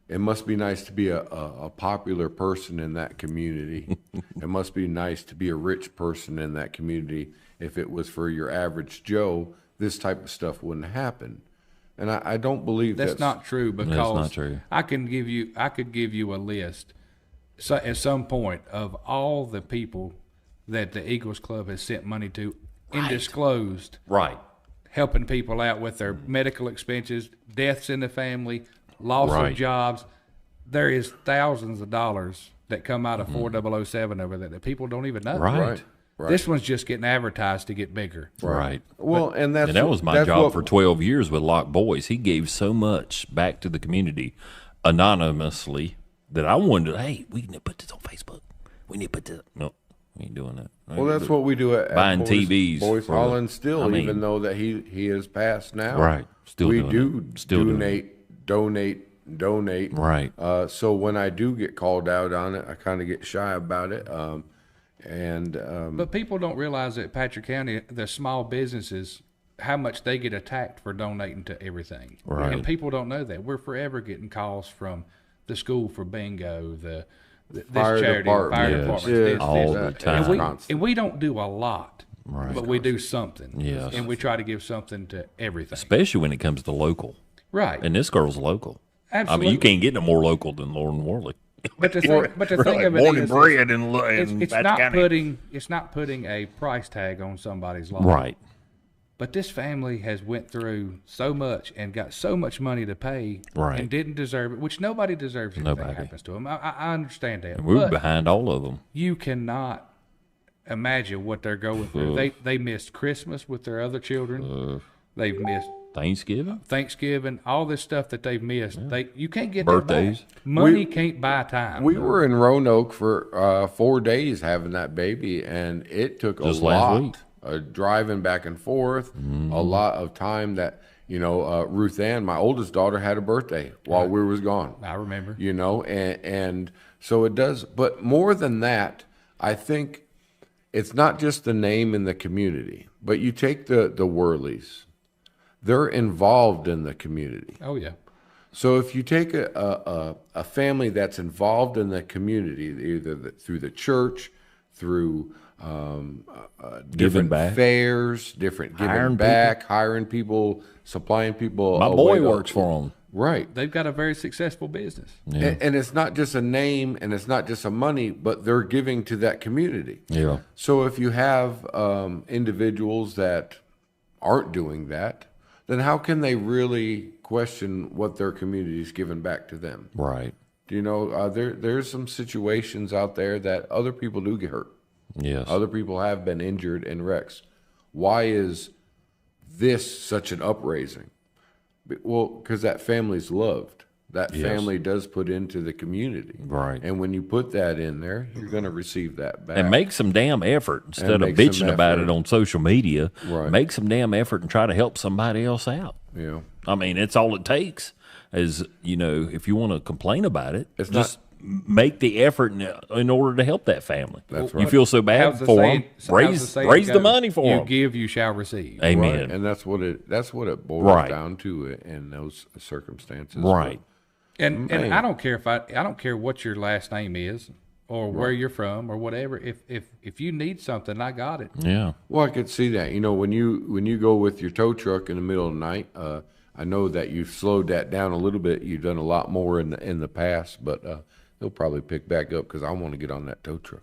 it must be nice to be a popular person in that community. It must be nice to be a rich person in that community. If it was for your average Joe, this type of stuff wouldn't happen. And I don't believe that's not true, because not true. I could give you a list at some point of all the people that the Eagles Club has sent money to, undisclosed, helping people out with their medical expenses, deaths in the family, loss of jobs. There is thousands of dollars that come out of 4007 over there that people don't even know. Right. This one's just getting advertised to get bigger. Right. Well, and that was my job for 12 years with Lock Boys. He gave so much back to the community anonymously that I wondered, hey, we need to put this on Facebook. We need to put this. No, we ain't doing that. Well, that's what we do at buying Boys, TVs. Boys Holland still, even though that he has passed now. Right. Still we doing donate. Right. So when I do get called out on it, I kind of get shy about it. But people don't realize that Patrick County, the small businesses, how much they get attacked for donating to everything. Right. And people don't know that. We're forever getting calls from the school for bingo, this charity, fire department, all the time. And we don't do a lot, but we do something. Yes. And we try to give something to everything. Especially when it comes to local. Right. And this girl's local. Absolutely. I mean, you can't get no more local than Lauren Worley. But the thing of it is, it's not putting a price tag on somebody's life. Right. But this family has went through so much and got so much money to pay and didn't deserve it, which nobody deserves anything that happens to them. I understand that. And we're behind all of them. You cannot imagine what they're going through. They missed Christmas with their other children. They've missed Thanksgiving, all this stuff that they've missed. You can't get birthdays. That back. Money can't buy time. We were in Roanoke for 4 days having that baby, and it took Just a lot of driving back and forth, a lot of time that, Ruth Ann, my oldest daughter, had a birthday while we was gone. I remember. And so it does. But more than that, I think it's not just the name in the community, but you take the Worleys. They're involved in the community. Oh, yeah. So if you take a family that's involved in the community, either through the church, through different fairs, hiring people, supplying people. My boy works for them. Right. They've got a very successful business. Yeah. And it's not just a name and it's not just a money, but they're giving to that community. Yeah. So if you have individuals that aren't doing that, then how can they really question what their community is giving back to them? Right. There's some situations out there that other people do get hurt. Yes. Other people have been injured in wrecks. Why is this such an upraising? Well, because that family's loved. That family does put into the community. Right. And when you put that in there, you're going to receive that back. And make some damn effort instead of bitching about it on social media. Right. Make some damn effort and try to help somebody else out. Yeah. I mean, it's all it takes. Is, if you want to complain about it, make the effort in order to help that family. That's right. You feel so bad for them, raise the money for them. You give, you shall receive. Amen. Right. And that's what it boils down to in those circumstances. Right. And I don't care I don't care what your last name is or where you're from or whatever. If you need something, I got it. Yeah. Well, I could see that. When you go with your tow truck in the middle of the night, I know that you've slowed that down a little bit. You've done a lot more in the past, but they'll probably pick back up because I want to get on that tow truck.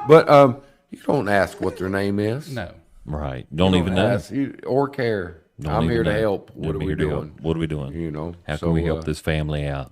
But you don't ask what their name is. No. Right. Don't even know. Or care. I'm here to help. What are we doing? What are we doing? How can we help this family out?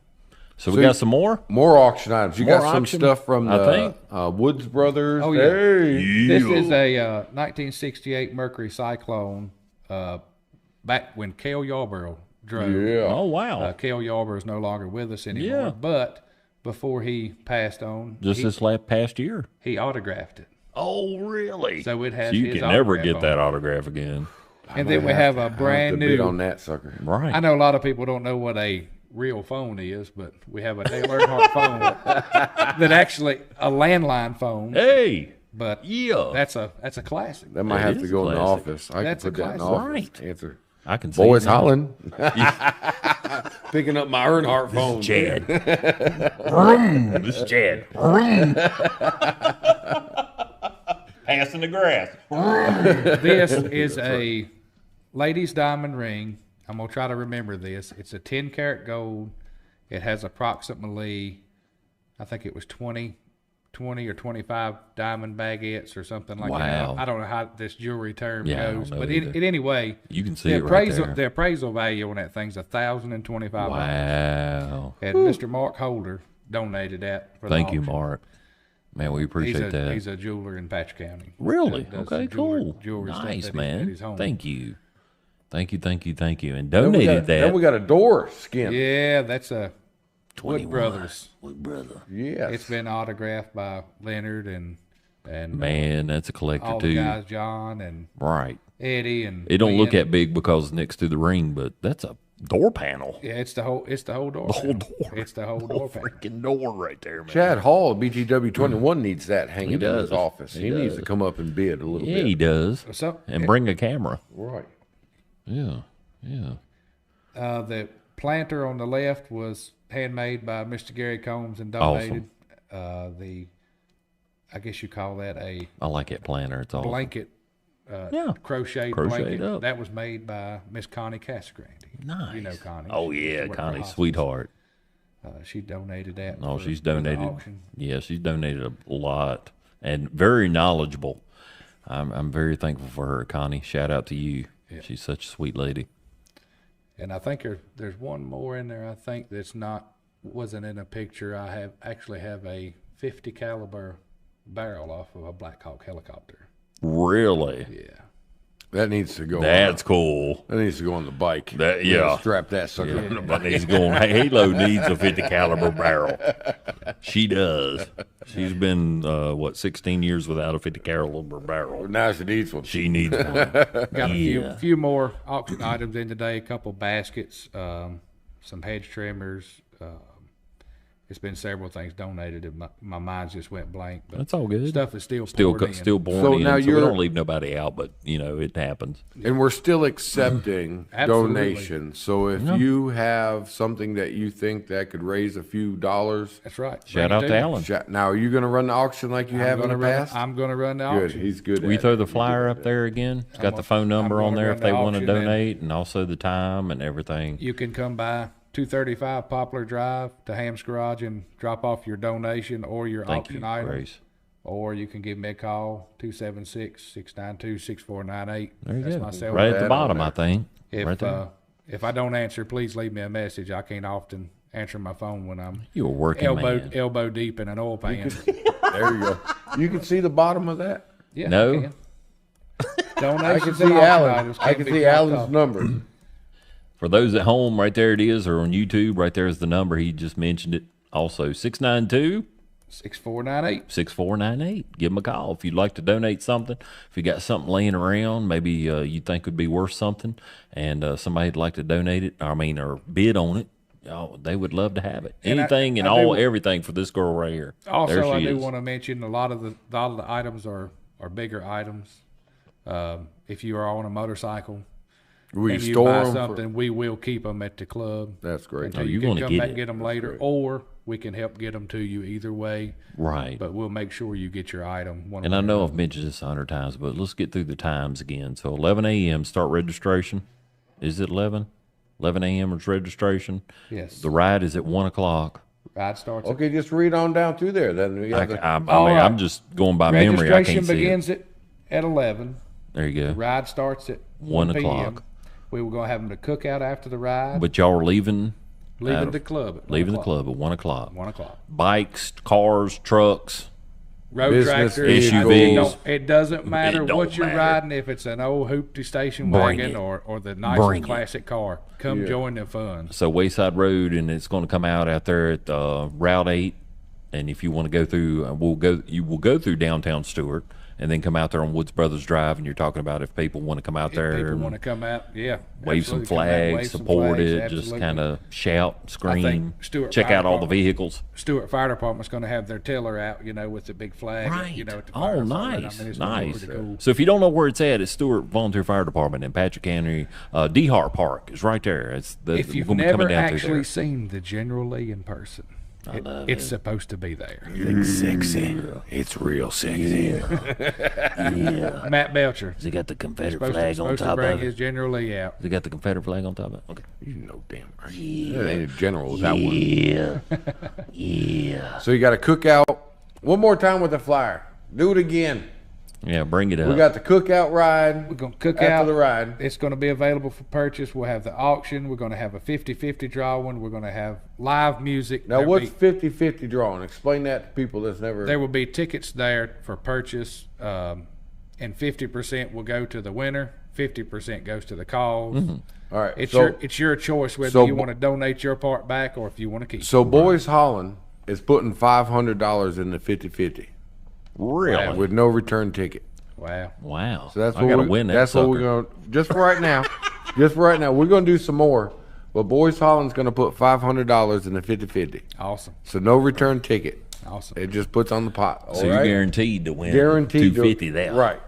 So we got some more? More auction items. You got some stuff from the Woods Brothers. Oh, yeah. Hey. This is a 1968 Mercury Cyclone back when Cale Yarborough drove. Yeah. Oh, wow. Cale Yarborough is no longer with us anymore. Yeah. But before he passed on, this past year, he autographed it. Oh, really? So it has. So you his can never get on that it. autograph again. And then we have a brand new. Bid on that sucker. Right. I know a lot of people don't know what a real phone is, but we have a Dale Earnhardt phone that actually a landline phone. Hey. But yeah, that's a classic. That might have to go in the office. That's can put that in the classic. office. Right. Answer. I can see Boys that. hollering. Picking up my Earnhardt phone. Chad. This is Chad. Passing the grass. This is a lady's diamond ring. I'm going to try to remember this. It's a 10-karat gold. It has approximately, I think it was 20 or 25 diamond baguettes or something like that. I don't know how this jewelry term goes. But anyway, you can see it right there. The appraisal value on that thing's $1,025. Wow. And Mr. Mark Holder donated that for Thank the you, auction. Mark. Man, we appreciate that. He's a jeweler in Patch County. Really? Does Okay, cool. Jewelry Nice, stuff man. at his home. Thank you. And donated that. Then we got a door skin. Yeah, that's a 21. Wood Brothers. Wood Brother. Yes. It's been autographed by Leonard and Man, that's a collector all too. the guys, John and Right. Eddie and It don't Lynn. look that big because it's next to the ring, but that's a door panel. Yeah, it's the whole door. The whole panel. door. It's the whole door panel. Freaking door right there, man. Chad Hall, BTW 21, needs that hanging in does. his office. He needs to come up and bid a little Yeah, bit. he does. So And bring a camera. Right. Yeah. the planter on the left was handmade by Mr. Gary Combs and donated. I guess you call that a I like that planner. It's awesome. blanket. Crocheted Crocheted blanket up. that was made by Miss Connie Casagrande. Nice. You know Connie. Oh, She yeah, worked for Connie, hospice. sweetheart. She donated that. No, for she's the donated. auction. Yeah, she's donated a lot and very knowledgeable. I'm very thankful for her, Connie. Shout out to you. Yeah. She's such a sweet lady. And I think there's one more in there. I think wasn't in a picture. I actually have a 50 caliber barrel off of a Black Hawk helicopter. Really? Yeah. That needs to go. That's cool. That needs to go on the bike. That, yeah. Strap that sucker on the bike. That needs to go on. Halo needs a 50 caliber barrel. She does. She's been 16 years without a 50 caliber barrel. Now she needs one. She needs one. Got a few more auction items in today. A couple baskets, some hedge trimmers. It's been several things donated, and my mind just went blank. But That's all good. Stuff is still Still pouring in. born So in. now So we you're- don't leave nobody out, but it happens. And we're still accepting Absolutely. donations. So if you have something that you think that could raise a few dollars, That's right. Shout Bring out it to me. Alan. now are you going to run the auction like you have in the past? I'm going to run the Good. auction. He's good. Will you at throw it. the flyer up there again? It's got the phone number on gonna there run if they the want to auction and- donate, and also the time and everything. You can come by 235 Poplar Drive to Hamm's Garage and drop off your donation or your Thank auction you, item. Grace. Or you can give me a call, 276-692-6498. There you That's go. my cell Right at phone. the bottom, I think. If, right there. if I don't answer, please leave me a message. I can't often answer my phone when I'm You're a working man. elbow deep in an oil pan. There you go. You can see the bottom of that. Yeah, No. I can. I Donations can and see auction Alan. items I can can be see dropped Alan's off. number. For those at home, right there it is, or on YouTube, right there is the number. He just mentioned it. Also, 692 6498. 6498. Give him a call if you'd like to donate something. If you got something laying around, maybe you think would be worth something, and somebody'd like to donate it, or bid on it. Oh, they would love to have it. And Anything and I all, do- everything for this girl right here. There Also, she I do is. want to mention a lot of the items are bigger items. If you are on a motorcycle We and you store buy them. something, we will keep them at the club. That's great. Until Oh, you you can wanna come get back it. and get them later, or we can help get them to you either way. Right. But we'll make sure you get your item. One And way I or know another. I've mentioned this 100 times, but let's get through the times again. So 11 a.m. start registration. Is it 11? 11 a.m. is registration. Yes. The ride is at 1 o'clock. Ride starts. Okay, just read on down through there. Then we got the, All right. I'm just going by memory. I Registration can't see it. begins at 11. There you go. Ride starts at 1 1 p.m. o'clock. We were going to have them to cook out after the ride. But y'all are leaving leaving the club at 1 leaving the o'clock. club at 1 o'clock. 1 o'clock. Bikes, cars, trucks. Road Business tractors, vehicles. it doesn't matter It don't what you're matter. riding, if it's an old hoopty station Bring wagon it. or the nice Bring and it. classic car. Come join the fun. So Wayside Road, and it's going to come out there at Route 8. And if you want to go through, you will go through downtown Stuart, and then come out there on Woods Brothers Drive. And you're talking about if people want to come out there, People and want to come out, yeah. wave some absolutely, come out, flags, wave some support flags, it, just absolutely. kind of shout, scream, Stuart check Fire out all the Department- vehicles. Stuart Fire Department's going to have their tiller out, with the big flag, Right. at the fire Oh, department. nice, It's gonna be nice. pretty cool. So if you don't know where it's at, it's Stuart Volunteer Fire Department in Patrick County. D-Hart Park is right there. It's If you've we're gonna be never coming down through actually there. seen the General Lee in person, it's supposed to be there. It's sexy. It's real sexy. Yeah. Matt Belcher. Has he got the Confederate Supposed to, flag on supposed to top bring of it? his General Lee out. Has he got the Confederate flag on top of it? Okay. you know, damn right. That ain't a general. That one. Yeah. Yeah. So you got a cookout. One more time with the flyer. Do it again. Yeah, bring it up. We got the cookout ride. We're going to cook after out. the ride. It's going to be available for purchase. We'll have the auction. We're going to have a 50-50 drawing. We're going to have live music. Now, There'll what's be- 50-50 drawing? Explain that to people that's never. There will be tickets there for purchase, and 50% will go to the winner. 50% goes to the cause. All right. It's so, your choice whether so you b- want to donate your part back or if you want to keep it. so Boys Holland is putting $500 in the 50-50 Really? with no return ticket. Wow. Wow. So that's I what got to we, win that That's sucker. what we're going to just for right now. Just for right now, we're going to do some more. But Boys Holland's going to put $500 in the 50-50. Awesome. So no return ticket. Awesome. It just puts on the pot. So all you're right? guaranteed to win Guaranteed 250 to, that. Right.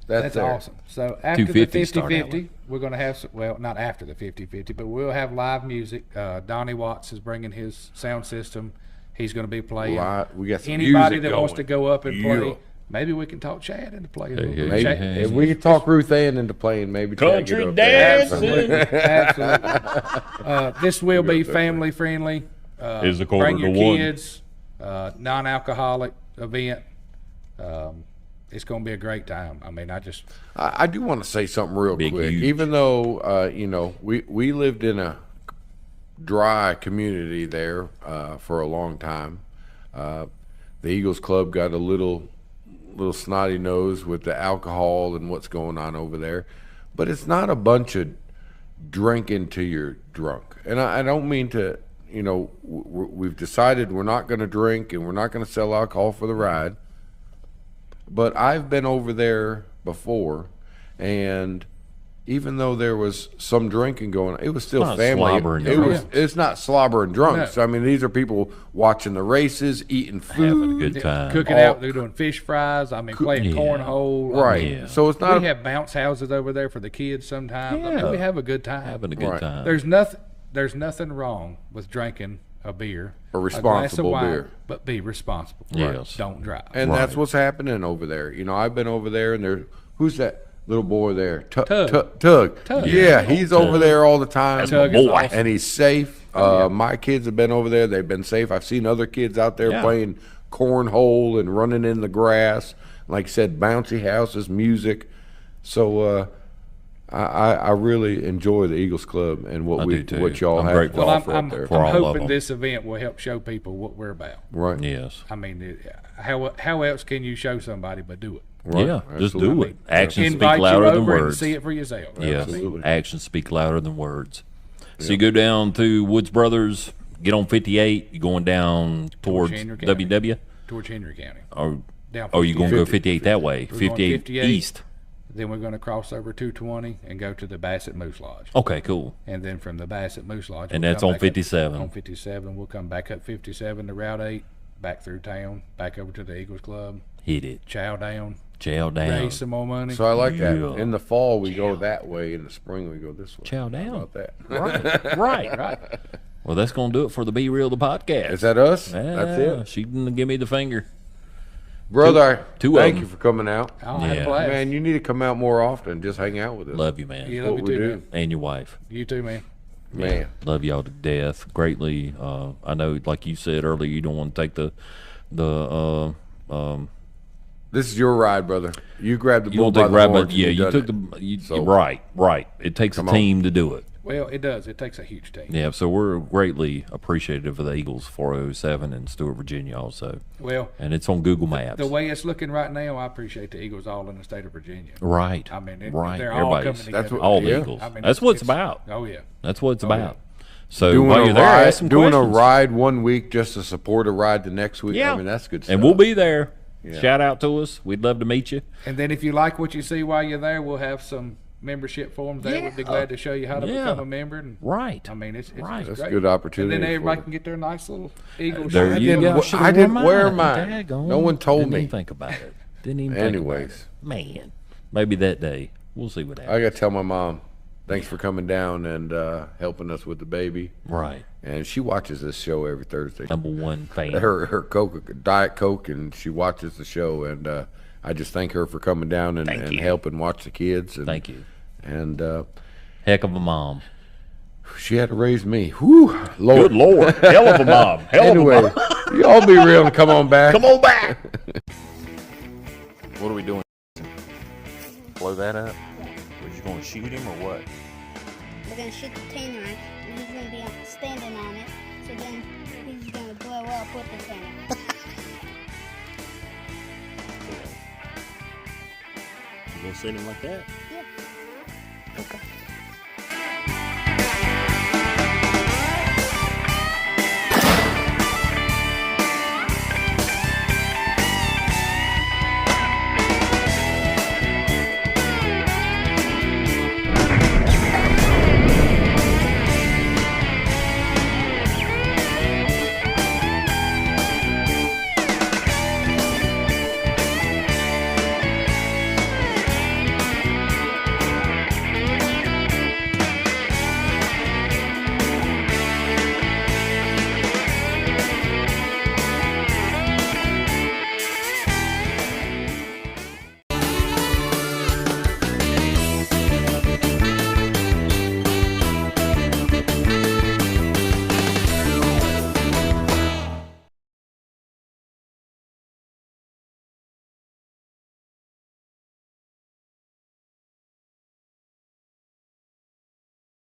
That's there. awesome. So after the 250 start out 50-50, we're going to have, well, not after the 50-50, but we'll have live music. Donnie Watts is bringing his sound system. He's going to be playing. We got some Anybody music that wants to going. go up and play, Yeah. maybe we can talk Chad into playing a little Yeah, bit. Maybe, Chad- if we could talk Ruth Ann into playing, maybe Chad get Country up there. dancing. Absolutely. This will be family friendly. Is a quarter Bring your to one. kids. Non-alcoholic event. It's going to be a great time. I mean, I do want to say something real Big, quick. huge. Even though we lived in a dry community there for a long time, the Eagles Club got a little little snotty nose with the alcohol and what's going on over there. But it's not a bunch of drinking till you're drunk. And I don't mean to, we've decided we're not going to drink and we're not going to sell alcohol for the ride. But I've been over there before, and even though there was some drinking going on, it was still not family. slobbering drunks. It's not slobbering drunks. No. I mean, these are people watching the races, eating food, Having a good time. Cooking out, they're doing fish fries. I mean, playing Yeah. cornhole. right? Yeah. So it's not. We have bounce houses over there for the kids sometimes. I mean, Yeah. we have a good time. Having a good Right. time. There's nothing wrong with drinking a beer, A glass of responsible wine, beer. but be responsible. Yes. Don't drive. And Right. that's what's happening over there. I've been over there, and who's that little boy there? Tug. Tug. Tug. Yeah, he's over there all the time. That's my boy. And he's safe. My kids have been over there. They've been safe. I've seen other kids out there Yeah. playing cornhole and running in the grass. Like I said, bouncy houses, music. So I really enjoy the Eagles Club and I do too. what y'all I'm have grateful. to Well, offer I'm up there. For all of hoping them. this event will help show people what we're about. Right. Yes. I mean, how else can you show somebody but do it? Right. Yeah, just Absolutely. do it. Actions speak Invite you louder than over and words. see it for yourself. Yes, Absolutely. actions speak louder than words. So you go down to Woods Brothers, get on 58. You're going down towards Henry County. WW, Towards Henry County. or Down you're going to go 50. 58 that way, We're going 58 58. east. Then we're going to cross over 220 and go to the Bassett Moose Lodge. Okay, cool. And then from the Bassett Moose Lodge, And we'll that's come on back up- 57. On 57, we'll come back up 57 to Route 8, back through town, back over to the Eagles Club, Hit it, chow down, chow down, raise some more money. So I like that. Yeah. In the fall, we go that way. In the spring, we go this way. chow down. How about that? Right, right. Well, that's going to do it for the Be Real the podcast. Is that us? Yeah, That's it. She didn't give me the finger. Brother, two of thank them. you for coming out. I'll have Yeah. a blast. Man, you need to come out more often. Just hang out with us. Love you, man, You love what you we too, do. man. and your wife. You too, man. Man. Love y'all to death greatly. I know, like you said earlier, you don't want to take the This is your ride, brother. You grabbed the you bull don't by take the right, horns but and yeah, you done took it. the you, So- right. It takes a Come on. team to do it. Well, it does. It takes a huge team. Yeah, so we're greatly appreciative of the Eagles 407 in Stuart, Virginia, also, Well, and it's on Google Maps. the way it's looking right now, I appreciate the Eagles all in the state of Virginia. Right, I mean, right. they're all Everybody's coming That's together. what- all the Yeah. Eagles. I mean, That's what it's it's- about. Oh, yeah. That's what it's Oh, about. So Doing while a you're there, ride, ask some doing a questions. ride 1 week just to support a ride the next week. Yeah, I mean, that's good stuff. and we'll be there. Yeah. Shout out to us. We'd love to meet you. And then if you like what you see while you're there, we'll have some membership forms there. We'd be glad to show you how to Yeah. become a member. And Right. I mean, it's Right. it's That's great. a good opportunity. And then everybody for can get their nice little Eagle There shirt. you didn't go. wa- Should've I didn't worn wear mine. mine. Daggone. No one told Didn't me. even think about it. Didn't even think about Anyways. it. Man, maybe that day. We'll see what I happens. got to tell my mom, thanks for coming down and helping us with the baby. Right. And she watches this show every Thursday. Number one fan. Her Coke, Diet Coke, and she watches the show. And I just thank her for coming down and you. helping watch the kids. And, Thank you. And Heck of a mom. she had to raise me. Whew, Lord. Good Lord. Hell of a mom. Hell Anyway, of a mom. y'all be real and come on back. Come on back. What are we doing? Blow that up? We're just going to shoot him or what? We're gonna shoot the tanner, and he's gonna be standing on it. So then he's gonna blow up with the tanner. You going to send him like that? Yeah. Okay.